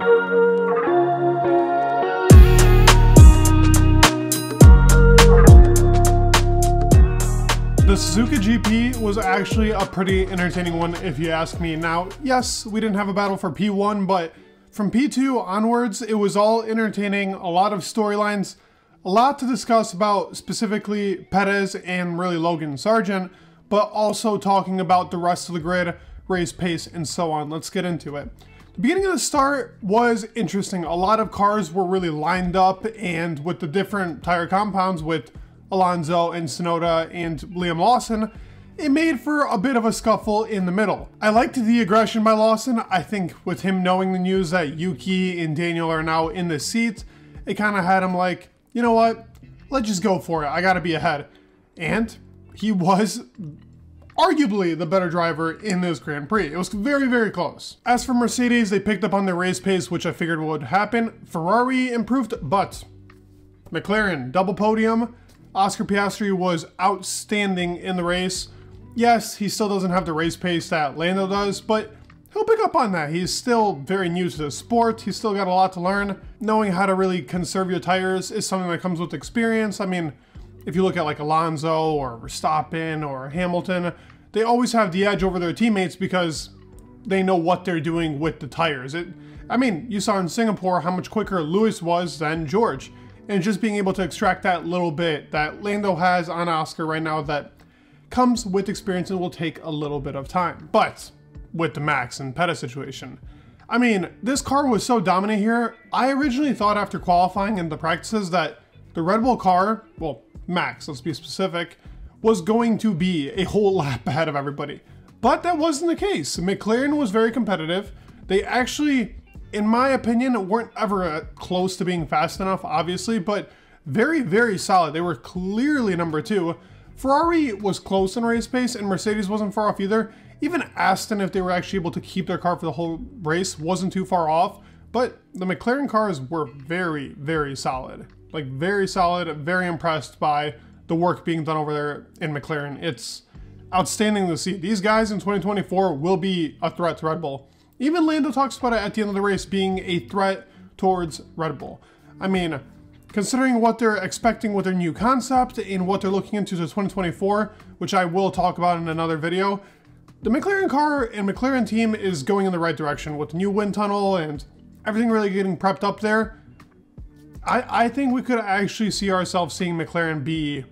The Suzuka GP was actually a pretty entertaining one if you ask me. Now, yes, we didn't have a battle for P1, but from P2 onwards, it was all entertaining, a lot of storylines, a lot to discuss about specifically Perez and really Logan Sargent, but also talking about the rest of the grid, race pace, and so on. Let's get into it. The beginning of the start was interesting. A lot of cars were really lined up, and with the different tire compounds with Alonso and Tsunoda and Liam Lawson, it made for a bit of a scuffle in the middle. I liked the aggression by Lawson. I think with him knowing the news that Yuki and Daniel are now in the seat, it kind of had him like, you know what, let's just go for it. I gotta be ahead. And he was arguably the better driver in this Grand Prix. It was very, very close. As for Mercedes, they picked up on their race pace, which I figured would happen. Ferrari improved, but McLaren, double podium. Oscar Piastri was outstanding in the race. Yes, he still doesn't have the race pace that Lando does, but he'll pick up on that. He's still very new to the sport. He's still got a lot to learn. Knowing how to really conserve your tires is something that comes with experience. I mean, if you look at like Alonso or Verstappen or Hamilton, they always have the edge over their teammates because they know what they're doing with the tires. I mean, you saw in Singapore how much quicker Lewis was than George. And just being able to extract that little bit that Lando has on Oscar right now that comes with experience and will take a little bit of time. But with the Max and Perez situation, I mean, this car was so dominant here. I originally thought after qualifying and the practices that the Red Bull car, well, Max, let's be specific, was going to be a whole lap ahead of everybody. But that wasn't the case. McLaren was very competitive. They actually, in my opinion, weren't ever close to being fast enough, obviously, but very, very solid. They were clearly number 2. Ferrari was close in race pace, and Mercedes wasn't far off either. Even Aston, if they were actually able to keep their car for the whole race, wasn't too far off. But the McLaren cars were very, very solid. Like, very solid, very impressed by the work being done over there in McLaren. It's outstanding to see. These guys in 2024 will be a threat to Red Bull. Even Lando talks about it at the end of the race being a threat towards Red Bull. I mean, considering what they're expecting with their new concept and what they're looking into to 2024, which I will talk about in another video, the McLaren car and McLaren team is going in the right direction with the new wind tunnel and everything really getting prepped up there. I think we could actually see ourselves seeing McLaren be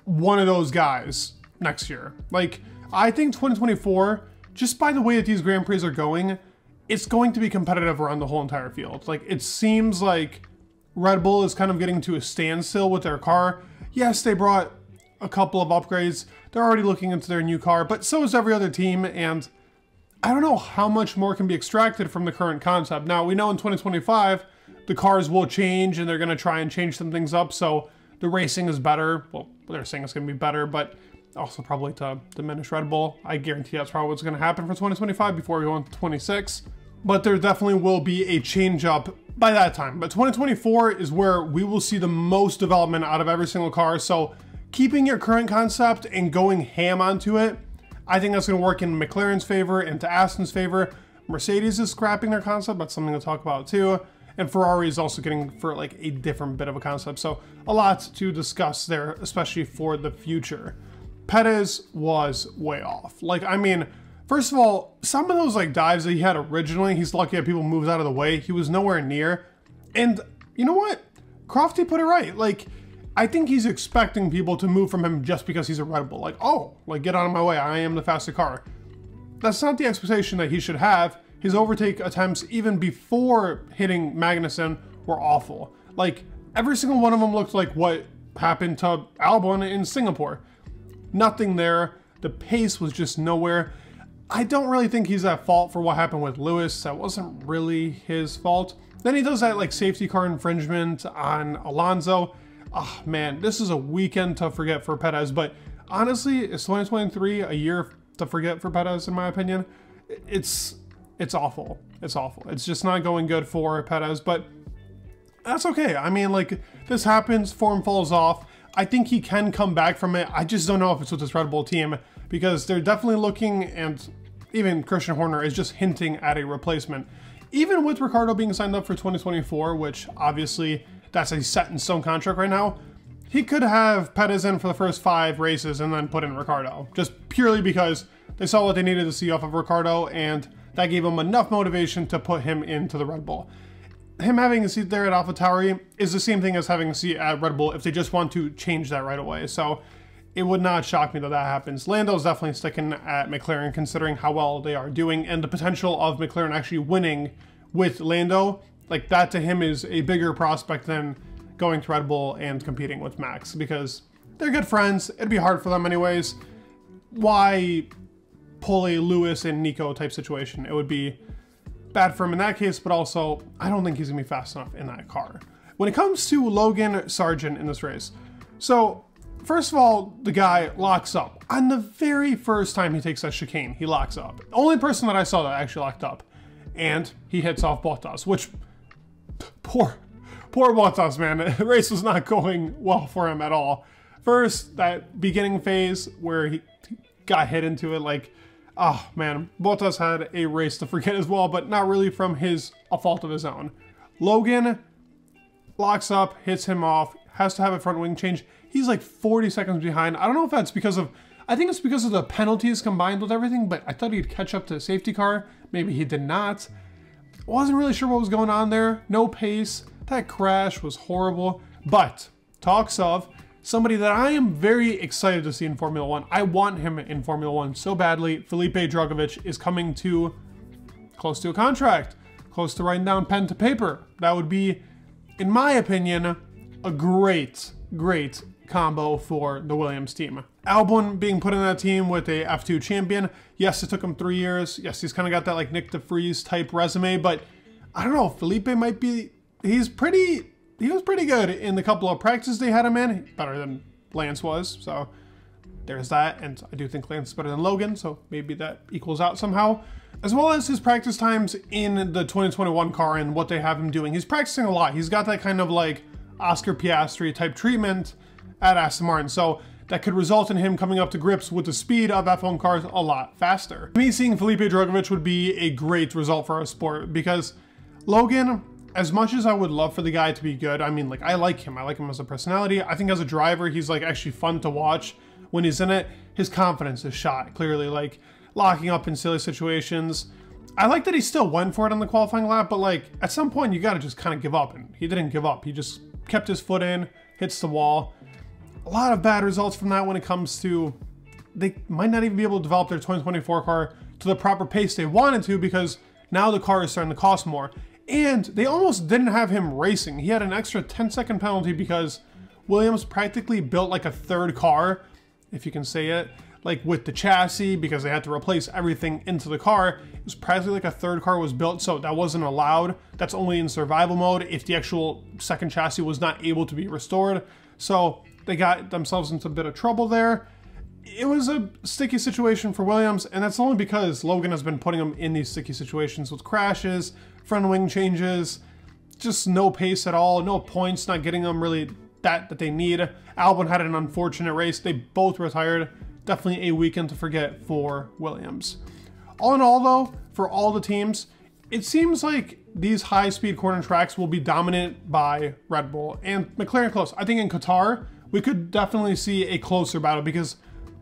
one of those guys next year. Like, I think 2024, just by the way that these Grand Prix are going, it's going to be competitive around the whole entire field. Like, it seems like Red Bull is kind of getting to a standstill with their car. Yes, they brought a couple of upgrades. They're already looking into their new car, but so is every other team, and I don't know how much more can be extracted from the current concept. Now, we know in 2025, the cars will change, and they're going to try and change some things up, so the racing is better. Well, they're saying it's going to be better, but also probably to diminish Red Bull. I guarantee that's probably what's going to happen for 2025 before we go into 26. But there definitely will be a change up by that time. But 2024 is where we will see the most development out of every single car. So keeping your current concept and going ham onto it, I think that's going to work in McLaren's favor and to Aston's favor. Mercedes is scrapping their concept. That's something to talk about too. And Ferrari is also getting for like a different bit of a concept. So a lot to discuss there, especially for the future. Perez was way off. Like, I mean, first of all, some of those like dives that he had originally, he's lucky that people moved out of the way. He was nowhere near. And you know what? Crofty put it right. Like, I think he's expecting people to move from him just because he's a Red Bull. Like, oh, like, get out of my way. I am the faster car. That's not the expectation that he should have. His overtake attempts, even before hitting Magnussen, were awful. Like, every single one of them looked like what happened to Albon in Singapore. Nothing there. The pace was just nowhere. I don't really think he's at fault for what happened with Lewis. That wasn't really his fault. Then he does that like safety car infringement on Alonso. Oh man, this is a weekend to forget for Perez. But honestly, is 2023 a year to forget for Perez in my opinion? It's awful. It's awful. It's just not going good for Perez, but that's okay. I mean, like, this happens, form falls off. I think he can come back from it. I just don't know if it's with this Red Bull team because they're definitely looking, and even Christian Horner is just hinting at a replacement. even with Ricciardo being signed up for 2024, which obviously that's a set in stone contract right now, he could have Perez in for the first 5 races and then put in Ricciardo, just purely because they saw what they needed to see off of Ricciardo, and that gave him enough motivation to put him into the Red Bull. Him having a seat there at AlphaTauri is the same thing as having a seat at Red Bull if they just want to change that right away. So it would not shock me that that happens. Lando's definitely sticking at McLaren considering how well they are doing, and the potential of McLaren actually winning with Lando, like that to him is a bigger prospect than going to Red Bull and competing with Max, because they're good friends. It'd be hard for them anyways. Why pull a Lewis and Nico type situation? It would be bad for him in that case, but also I don't think he's gonna be fast enough in that car. When it comes to Logan Sargent in this race, so first of all, the guy locks up. On the very first time he takes that chicane, he locks up. The only person that I saw that actually locked up. And he hits off Bottas, which, poor Bottas, man. The race was not going well for him at all. First, that beginning phase where he got hit into it, like, oh man, Bottas had a race to forget as well, but not really from a fault of his own. Logan locks up, hits him off, has to have a front wing change. He's like 40 seconds behind. I don't know if that's because of, I think it's because of the penalties combined with everything, but I thought he'd catch up to the safety car. Maybe he did not. Wasn't really sure what was going on there. No pace. That crash was horrible. But talks of somebody that I am very excited to see in Formula One. I want him in Formula One so badly. Felipe Drugovich is coming to close to a contract, close to writing down pen to paper. That would be, in my opinion, a great combo for the Williams team. Albon being put in that team with a F2 champion. Yes, it took him 3 years. Yes, he's kind of got that like Nick DeVries type resume, but I don't know, Felipe might be, he was pretty good in the couple of practices they had him in, better than Lance was, so there's that. And I do think Lance is better than Logan, so maybe that equals out somehow. As well as his practice times in the 2021 car and what they have him doing. He's practicing a lot. He's got that kind of like Oscar Piastri type treatment at Aston Martin, so that could result in him coming up to grips with the speed of F1 cars a lot faster. Me seeing Felipe Drugovich would be a great result for our sport, because Logan, as much as I would love for the guy to be good, I mean, like, I like him as a personality. I think as a driver, he's like actually fun to watch when he's in it. His confidence is shot, clearly, like locking up in silly situations. I like that he still went for it on the qualifying lap, but like at some point you gotta just kind of give up, and he didn't give up. He just kept his foot in, hits the wall. A lot of bad results from that when it comes to, they might not even be able to develop their 2024 car to the proper pace they wanted to, because now the car is starting to cost more. And they almost didn't have him racing. He had an extra 10-second penalty because Williams practically built like a third car, if you can say it, like with the chassis, because they had to replace everything into the car. It was practically like a third car was built, so that wasn't allowed. That's only in survival mode if the actual second chassis was not able to be restored. So they got themselves into a bit of trouble there. It was a sticky situation for Williams, and that's only because Logan has been putting them in these sticky situations with crashes, front wing changes, just no pace at all, no points, not getting them really that they need. Albon had an unfortunate race. They both retired. Definitely a weekend to forget for Williams. All in all though, for all the teams, it seems like these high-speed corner tracks will be dominant by Red Bull and McLaren close. I think in Qatar, we could definitely see a closer battle, because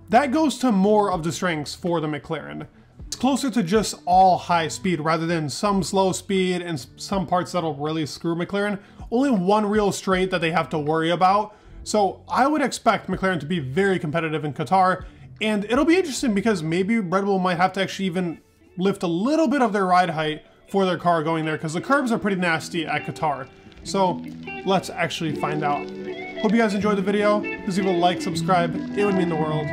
that goes to more of the strengths for the McLaren. It's closer to just all high speed rather than some slow speed and some parts that'll really screw McLaren. Only one real straight that they have to worry about. So I would expect McLaren to be very competitive in Qatar, and it'll be interesting because maybe Red Bull might have to actually even lift a little bit of their ride height for their car going there, because the curbs are pretty nasty at Qatar. So let's actually find out. Hope you guys enjoyed the video. Please leave a like, subscribe. It would mean the world.